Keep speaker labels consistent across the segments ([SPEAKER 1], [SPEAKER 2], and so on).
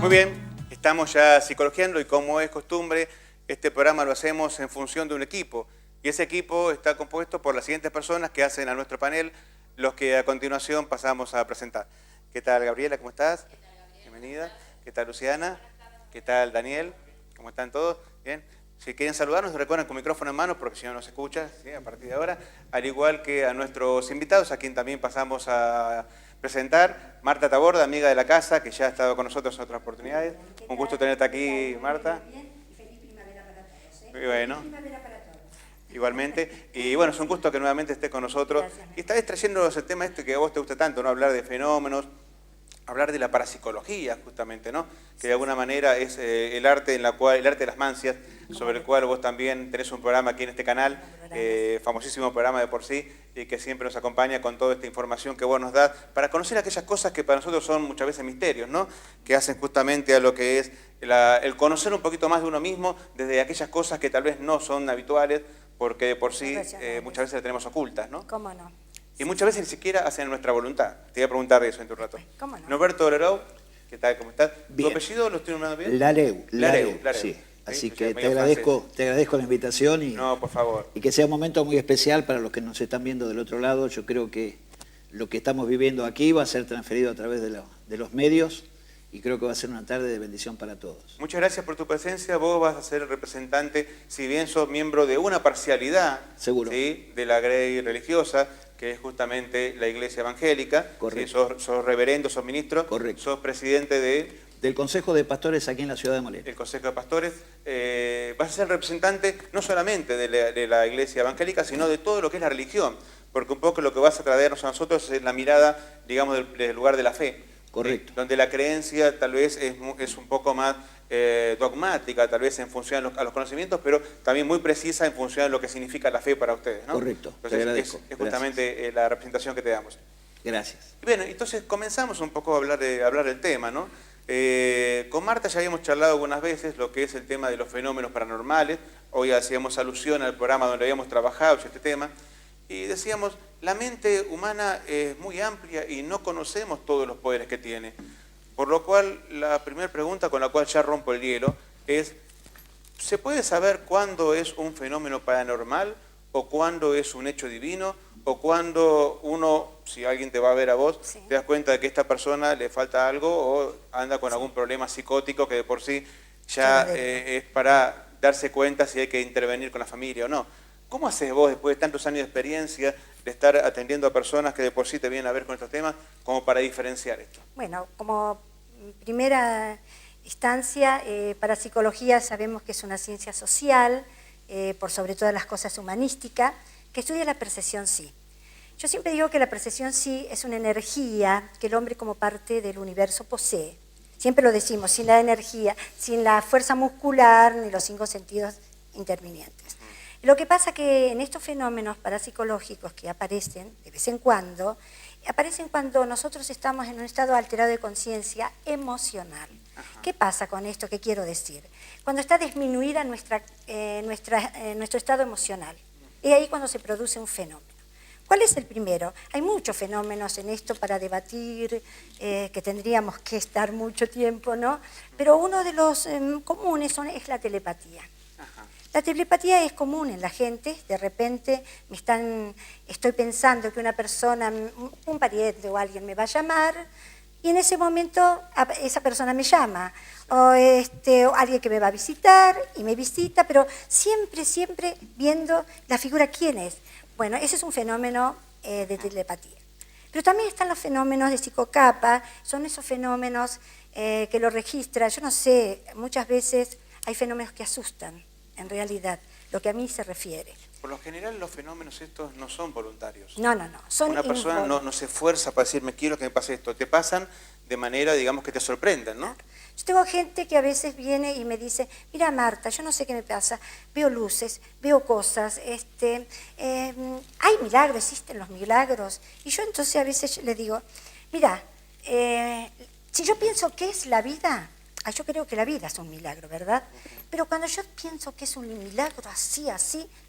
[SPEAKER 1] Muy bien, estamos ya psicologiando y como es costumbre, este programa lo hacemos en función de un equipo. Y ese equipo está compuesto por las siguientes personas que hacen a nuestro panel, los que a continuación pasamos a presentar. ¿Qué tal, Gabriela? ¿Cómo estás?
[SPEAKER 2] ¿Qué tal, Gabriela?
[SPEAKER 1] Bienvenida. ¿Qué tal, Luciana? ¿Qué tal, Daniel? ¿Cómo están todos? Bien. Si quieren saludarnos, recuerden con micrófono en mano, porque si no, no se escucha, ¿sí? A partir de ahora. Al igual que a nuestros invitados, a quien también pasamos a presentar. Marta Taborda, amiga de la casa, que ya ha estado con nosotros en otras oportunidades. Un gusto tenerte aquí, Marta.
[SPEAKER 2] Feliz primavera para todos.
[SPEAKER 1] Muy bueno.
[SPEAKER 2] Feliz primavera para todos.
[SPEAKER 1] Igualmente. Y bueno, es un gusto que nuevamente estés con nosotros.
[SPEAKER 2] Gracias.
[SPEAKER 1] Y esta vez trayéndonos el tema este que a vos te gusta tanto, ¿no? Hablar de fenómenos, hablar de la parapsicología, justamente, ¿no? Que de alguna manera es el arte en la cual, el arte de las mancias, sobre el cual vos también tenés un programa aquí en este canal, famosísimo programa de por sí, y que siempre nos acompaña con toda esta información que vos nos das, para conocer aquellas cosas que para nosotros son muchas veces misterios, ¿no? Que hacen justamente a lo que es el conocer un poquito más de uno mismo, desde aquellas cosas que tal vez no son habituales, porque de por sí muchas veces las tenemos ocultas, ¿no?
[SPEAKER 2] ¿Cómo no?
[SPEAKER 1] Y muchas veces ni siquiera hacen nuestra voluntad. Te voy a preguntar de eso en tu rato.
[SPEAKER 2] ¿Cómo no?
[SPEAKER 1] Norberto Olerau, ¿qué tal? ¿Cómo estás?
[SPEAKER 3] Bien.
[SPEAKER 1] ¿Tu apellido lo estoy nombrando bien?
[SPEAKER 3] Lareu,
[SPEAKER 1] Sí.
[SPEAKER 3] sí. Así que
[SPEAKER 1] Medio
[SPEAKER 3] te agradezco la invitación
[SPEAKER 1] No, por favor.
[SPEAKER 3] y que sea un momento muy especial para los que nos están viendo del otro lado. Yo creo que lo que estamos viviendo aquí va a ser transferido a través de los medios y creo que va a ser una tarde de bendición para todos.
[SPEAKER 1] Muchas gracias por tu presencia. Vos vas a ser el representante, si bien sos miembro de una parcialidad,
[SPEAKER 3] Seguro.
[SPEAKER 1] ¿sí? De la grey religiosa, que es justamente la Iglesia Evangélica.
[SPEAKER 3] Correcto.
[SPEAKER 1] ¿Sí? Sos reverendo, sos ministro.
[SPEAKER 3] Correcto.
[SPEAKER 1] Sos presidente
[SPEAKER 3] Del Consejo de Pastores aquí en la ciudad de Molina.
[SPEAKER 1] del Consejo de Pastores. Vas a ser representante no solamente de la Iglesia Evangélica, sino de todo lo que es la religión. Porque un poco lo que vas a traernos a nosotros es la mirada, digamos, del lugar de la fe.
[SPEAKER 3] Correcto.
[SPEAKER 1] Donde la creencia tal vez es un poco más dogmática, tal vez en función a los conocimientos, pero también muy precisa en función de lo que significa la fe para ustedes, ¿no?
[SPEAKER 3] Correcto,
[SPEAKER 1] Entonces,
[SPEAKER 3] te agradezco.
[SPEAKER 1] es justamente la representación que te damos.
[SPEAKER 3] Gracias.
[SPEAKER 1] Bien, entonces comenzamos un poco a hablar del tema, ¿no? Con Marta ya habíamos charlado algunas veces lo que es el tema de los fenómenos paranormales. Hoy hacíamos alusión al programa donde habíamos trabajado este tema. Y decíamos, la mente humana es muy amplia y no conocemos todos los poderes que tiene. Por lo cual, la primera pregunta con la cual ya rompo el hielo es, ¿se puede saber cuándo es un fenómeno paranormal o cuándo es un hecho divino? O cuando uno, si alguien te va a ver a vos,
[SPEAKER 2] Sí.
[SPEAKER 1] te das cuenta de que a esta persona le falta algo o anda con algún problema psicótico que de por sí ya es para darse cuenta si hay que intervenir con la familia o no. ¿Cómo haces vos, después de tantos años de experiencia, de estar atendiendo a personas que de por sí te vienen a ver con estos temas, como para diferenciar esto?
[SPEAKER 2] Bueno, como primera instancia, parapsicología sabemos que es una ciencia social, por sobre todas las cosas humanística, que estudia la percepción sí. Yo siempre digo que la percepción sí es una energía que el hombre como parte del universo posee. Siempre lo decimos, sin la energía, sin la fuerza muscular ni los 5 sentidos intervinientes. Lo que pasa que en estos fenómenos parapsicológicos que aparecen de vez en cuando, aparecen cuando nosotros estamos en un estado alterado de conciencia emocional.
[SPEAKER 1] Ajá.
[SPEAKER 2] ¿Qué pasa con esto? ¿Qué quiero decir? Cuando está disminuida nuestro estado emocional. Es ahí cuando se produce un fenómeno. ¿Cuál es el primero? Hay muchos fenómenos en esto para debatir, que tendríamos que estar mucho tiempo, ¿no? Pero uno de los comunes es la telepatía.
[SPEAKER 1] Ajá.
[SPEAKER 2] La telepatía es común en la gente, de repente estoy pensando que una persona, un pariente o alguien me va a llamar y en ese momento esa persona me llama, o alguien que me va a visitar y me visita, pero siempre viendo la figura quién es. Bueno, ese es un fenómeno de telepatía. Pero también están los fenómenos de psicocapa, son esos fenómenos que lo registra, yo no sé, muchas veces hay fenómenos que asustan. En realidad, lo que a mí se refiere.
[SPEAKER 1] Por lo general los fenómenos estos no son voluntarios.
[SPEAKER 2] No, son
[SPEAKER 1] una persona no se esfuerza para decir, me quiero que me pase esto. Te pasan de manera, digamos, que te sorprenden, ¿no?
[SPEAKER 2] Yo tengo gente que a veces viene y me dice, mira Marta, yo no sé qué me pasa, veo luces, veo cosas, hay milagros, existen los milagros. Y yo entonces a veces le digo, mira, si yo pienso qué es la vida, yo creo que la vida es un milagro, ¿verdad? Pero cuando yo pienso que es un milagro así,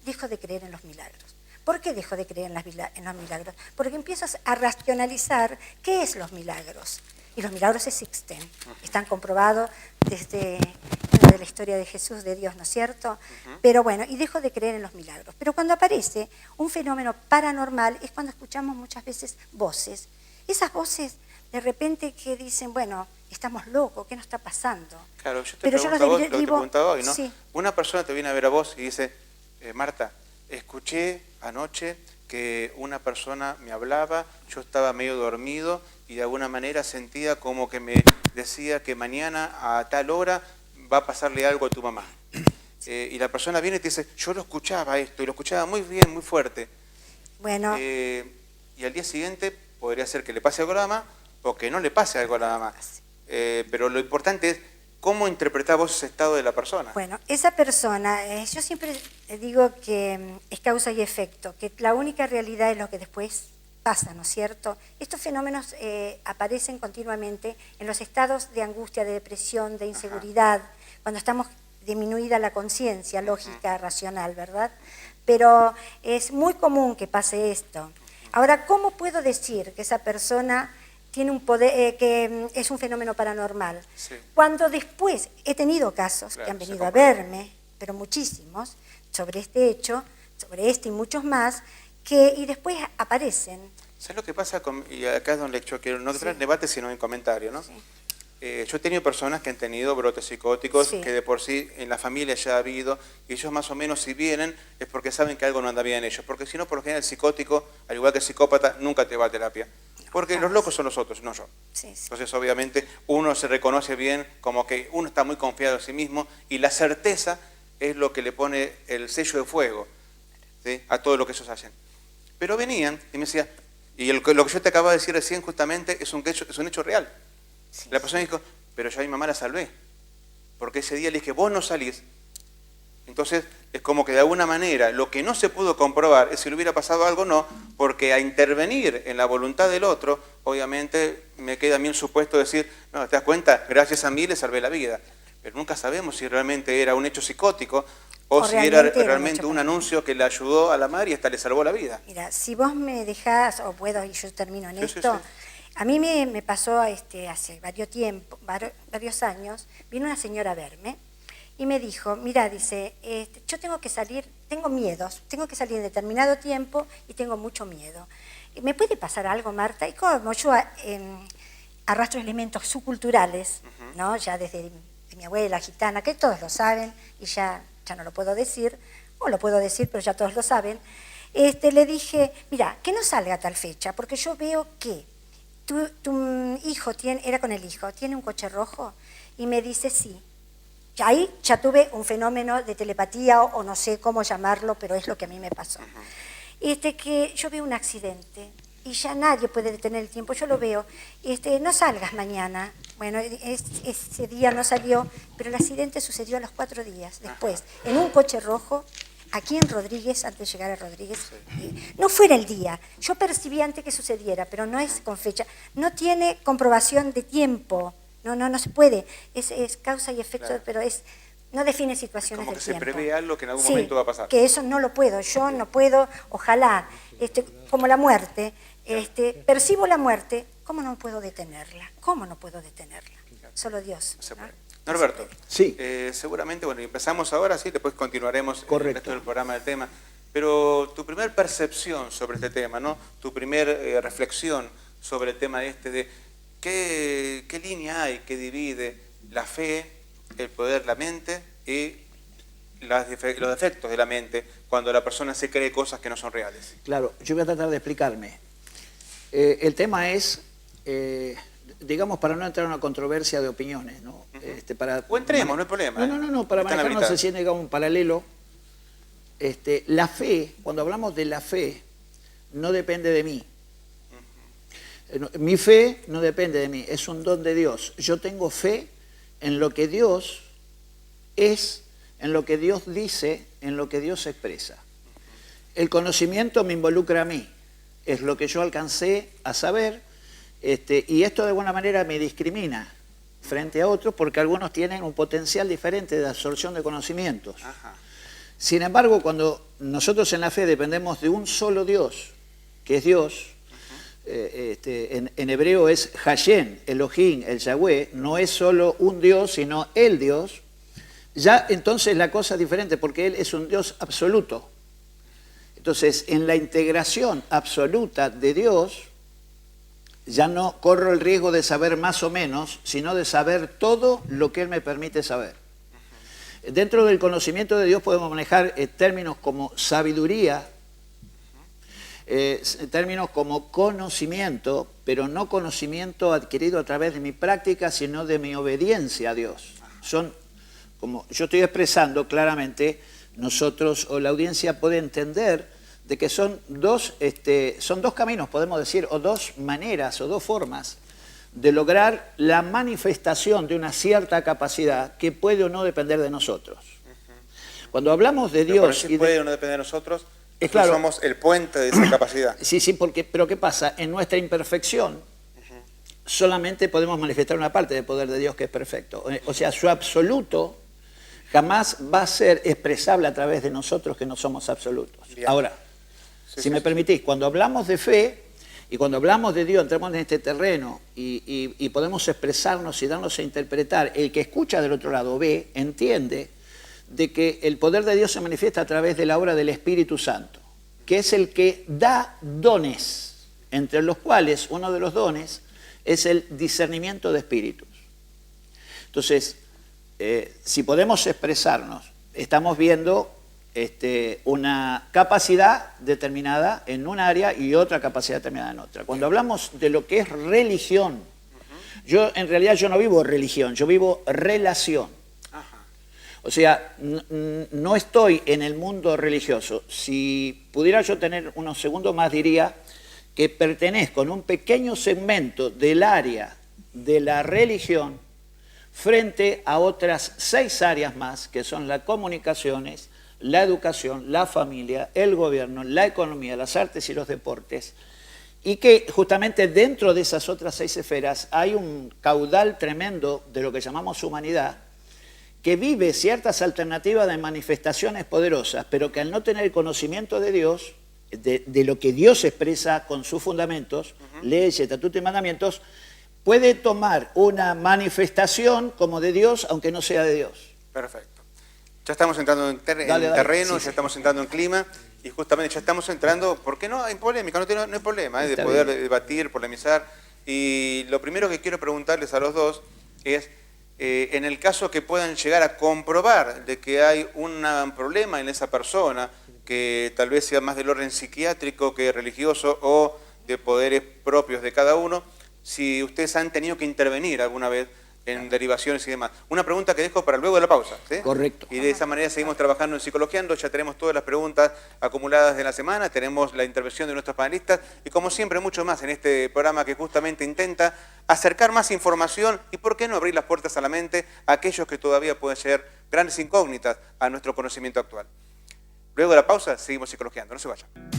[SPEAKER 2] dejo de creer en los milagros. ¿Por qué dejo de creer en los milagros? Porque empiezas a racionalizar qué es los milagros. Y los milagros existen, están comprobados desde de la historia de Jesús, de Dios, ¿no es cierto? Pero bueno, y dejo de creer en los milagros. Pero cuando aparece un fenómeno paranormal es cuando escuchamos muchas veces voces. Esas voces de repente que dicen, bueno, estamos locos, ¿qué nos está pasando?
[SPEAKER 1] Claro, yo te
[SPEAKER 2] Pero
[SPEAKER 1] pregunto a vos, lo que te preguntaba hoy, ¿no?
[SPEAKER 2] Sí.
[SPEAKER 1] Una persona te viene a ver a vos y dice, Marta, escuché anoche que una persona me hablaba, yo estaba medio dormido y de alguna manera sentía como que me decía que mañana a tal hora va a pasarle algo a tu mamá. Y la persona viene y te dice, yo lo escuchaba esto, y lo escuchaba muy bien, muy fuerte.
[SPEAKER 2] Bueno.
[SPEAKER 1] Y al día siguiente podría ser que le pase algo a la mamá o que no le pase algo a la mamá. Pero lo importante es cómo interpretás vos ese estado de la persona.
[SPEAKER 2] Bueno, esa persona, yo siempre digo que es causa y efecto, que la única realidad es lo que después pasa, ¿no es cierto? Estos fenómenos aparecen continuamente en los estados de angustia, de depresión, de inseguridad, cuando estamos disminuida la conciencia lógica, racional, ¿verdad? Pero es muy común que pase esto. Ahora, ¿cómo puedo decir que esa persona tiene un poder, que es un fenómeno paranormal?
[SPEAKER 1] Sí.
[SPEAKER 2] Cuando después he tenido casos que han venido a verme, pero muchísimos, sobre este hecho, sobre este y muchos más, y después aparecen.
[SPEAKER 1] ¿Sabes lo que pasa? Y acá es donde yo quiero no entrar en debate, sino en comentario, ¿no?
[SPEAKER 2] Sí.
[SPEAKER 1] Yo he tenido personas que han tenido brotes psicóticos,
[SPEAKER 2] Sí.
[SPEAKER 1] que de por sí en la familia ya ha habido, y ellos más o menos si vienen es porque saben que algo no anda bien en ellos, porque si no, por lo general el psicótico, al igual que el psicópata, nunca te va a terapia. Porque los locos son los otros, no yo.
[SPEAKER 2] Sí, sí.
[SPEAKER 1] Entonces, obviamente, uno se reconoce bien como que uno está muy confiado en sí mismo y la certeza es lo que le pone el sello de fuego, ¿sí?, a todo lo que ellos hacen. Pero venían y me decían, y lo que yo te acabo de decir recién justamente es un hecho real.
[SPEAKER 2] Sí,
[SPEAKER 1] La persona dijo, pero yo a mi mamá la salvé, porque ese día le dije, vos no salís. Entonces, es como que de alguna manera lo que no se pudo comprobar es si le hubiera pasado algo o no, porque a intervenir en la voluntad del otro, obviamente me queda a mí el supuesto de decir, no, ¿te das cuenta? Gracias a mí le salvé la vida. Pero nunca sabemos si realmente era un hecho psicótico o si era realmente un anuncio que le ayudó a la madre y hasta le salvó la vida.
[SPEAKER 2] Mira, si vos me dejás, o puedo, y yo termino en esto,
[SPEAKER 1] Sí.
[SPEAKER 2] a mí me pasó hace varios años, vino una señora a verme y me dijo, mira, dice, yo tengo que salir, tengo miedos, tengo que salir en determinado tiempo y tengo mucho miedo. ¿Me puede pasar algo, Marta? Y como yo arrastro elementos subculturales, ¿no? Ya desde de mi abuela gitana, que todos lo saben, y ya no lo puedo decir, o lo puedo decir, pero ya todos lo saben, le dije, mira, que no salga a tal fecha, porque yo veo que tu hijo era con el hijo, ¿tiene un coche rojo? Y me dice, sí. Ahí ya tuve un fenómeno de telepatía o no sé cómo llamarlo, pero es lo que a mí me pasó. Que yo veo un accidente y ya nadie puede detener el tiempo, yo lo veo. No salgas mañana. Bueno, ese día no salió, pero el accidente sucedió a los 4 días después, en un coche rojo, aquí en Rodríguez, antes de llegar a Rodríguez. No fuera el día, yo percibí antes que sucediera, pero no es con fecha, no tiene comprobación de tiempo. No se puede, es causa y efecto, claro. Pero no define situaciones del tiempo.
[SPEAKER 1] Como que se prevé algo que en algún momento va a pasar.
[SPEAKER 2] Que eso no lo puedo, yo no puedo, ojalá, como la muerte, percibo la muerte, ¿cómo no puedo detenerla? ¿Cómo no puedo detenerla? Solo Dios.
[SPEAKER 1] ¿No? Norberto,
[SPEAKER 3] sí.
[SPEAKER 1] Seguramente, bueno, empezamos ahora, sí, después continuaremos
[SPEAKER 3] Correcto.
[SPEAKER 1] El resto del programa del tema, pero tu primer percepción sobre este tema, ¿no? Tu primer reflexión sobre el tema de ¿qué línea hay que divide la fe, el poder de la mente y los defectos de la mente cuando la persona se cree cosas que no son reales?
[SPEAKER 3] Claro, yo voy a tratar de explicarme. El tema es, digamos, para no entrar en una controversia de opiniones, ¿no?
[SPEAKER 1] O entremos, no hay problema.
[SPEAKER 3] No, para manejarnos así, digamos, un paralelo. La fe, cuando hablamos de la fe, no depende de mí. Mi fe no depende de mí, es un don de Dios. Yo tengo fe en lo que Dios es, en lo que Dios dice, en lo que Dios expresa. El conocimiento me involucra a mí, es lo que yo alcancé a saber, y esto de alguna manera me discrimina frente a otros porque algunos tienen un potencial diferente de absorción de conocimientos. Ajá. Sin embargo, cuando nosotros en la fe dependemos de un solo Dios, que es Dios, en hebreo es Hashem, Elohim, el Yahweh, no es solo un Dios, sino el Dios, ya entonces la cosa es diferente, porque Él es un Dios absoluto. Entonces, en la integración absoluta de Dios, ya no corro el riesgo de saber más o menos, sino de saber todo lo que Él me permite saber. Dentro del conocimiento de Dios podemos manejar términos como sabiduría, términos como conocimiento, pero no conocimiento adquirido a través de mi práctica, sino de mi obediencia a Dios. Son, como yo estoy expresando claramente, nosotros o la audiencia puede entender de que son dos caminos, podemos decir, o dos maneras, o dos formas de lograr la manifestación de una cierta capacidad que puede o no depender de nosotros. Cuando hablamos de Dios...
[SPEAKER 1] Si puede o no depender de nosotros,
[SPEAKER 3] claro,
[SPEAKER 1] somos el puente de esa capacidad.
[SPEAKER 3] Sí, pero ¿qué pasa? En nuestra imperfección solamente podemos manifestar una parte del poder de Dios que es perfecto. O sea, su absoluto jamás va a ser expresable a través de nosotros que no somos absolutos. Bien. Ahora, si me permitís, cuando hablamos de fe y cuando hablamos de Dios, entramos en este terreno y podemos expresarnos y darnos a interpretar. El que escucha del otro lado ve, entiende de que el poder de Dios se manifiesta a través de la obra del Espíritu Santo, que es el que da dones, entre los cuales uno de los dones es el discernimiento de espíritus. Entonces, si podemos expresarnos, estamos viendo una capacidad determinada en un área y otra capacidad determinada en otra. Cuando hablamos de lo que es religión, en realidad yo no vivo religión, yo vivo relación. O sea, no estoy en el mundo religioso. Si pudiera yo tener unos segundos más, diría que pertenezco en un pequeño segmento del área de la religión frente a otras 6 áreas más, que son las comunicaciones, la educación, la familia, el gobierno, la economía, las artes y los deportes, y que justamente dentro de esas otras 6 esferas hay un caudal tremendo de lo que llamamos humanidad, que vive ciertas alternativas de manifestaciones poderosas, pero que al no tener conocimiento de Dios, de lo que Dios expresa con sus fundamentos, leyes, estatutos y mandamientos, puede tomar una manifestación como de Dios, aunque no sea de Dios.
[SPEAKER 1] Perfecto. Ya estamos entrando en terreno, ya estamos entrando en clima, y justamente ya estamos entrando, porque no hay polémica, no hay problema de poder debatir, polemizar. Y lo primero que quiero preguntarles a los dos es, en el caso que puedan llegar a comprobar de que hay un problema en esa persona, que tal vez sea más del orden psiquiátrico que religioso o de poderes propios de cada uno, si ustedes han tenido que intervenir alguna vez en derivaciones y demás. Una pregunta que dejo para luego de la pausa, ¿sí?
[SPEAKER 3] Correcto.
[SPEAKER 1] Y de esa manera seguimos trabajando en Psicologiando, ya tenemos todas las preguntas acumuladas de la semana, tenemos la intervención de nuestros panelistas y como siempre mucho más en este programa que justamente intenta acercar más información y por qué no abrir las puertas a la mente a aquellos que todavía pueden ser grandes incógnitas a nuestro conocimiento actual. Luego de la pausa seguimos Psicologiando, no se vayan.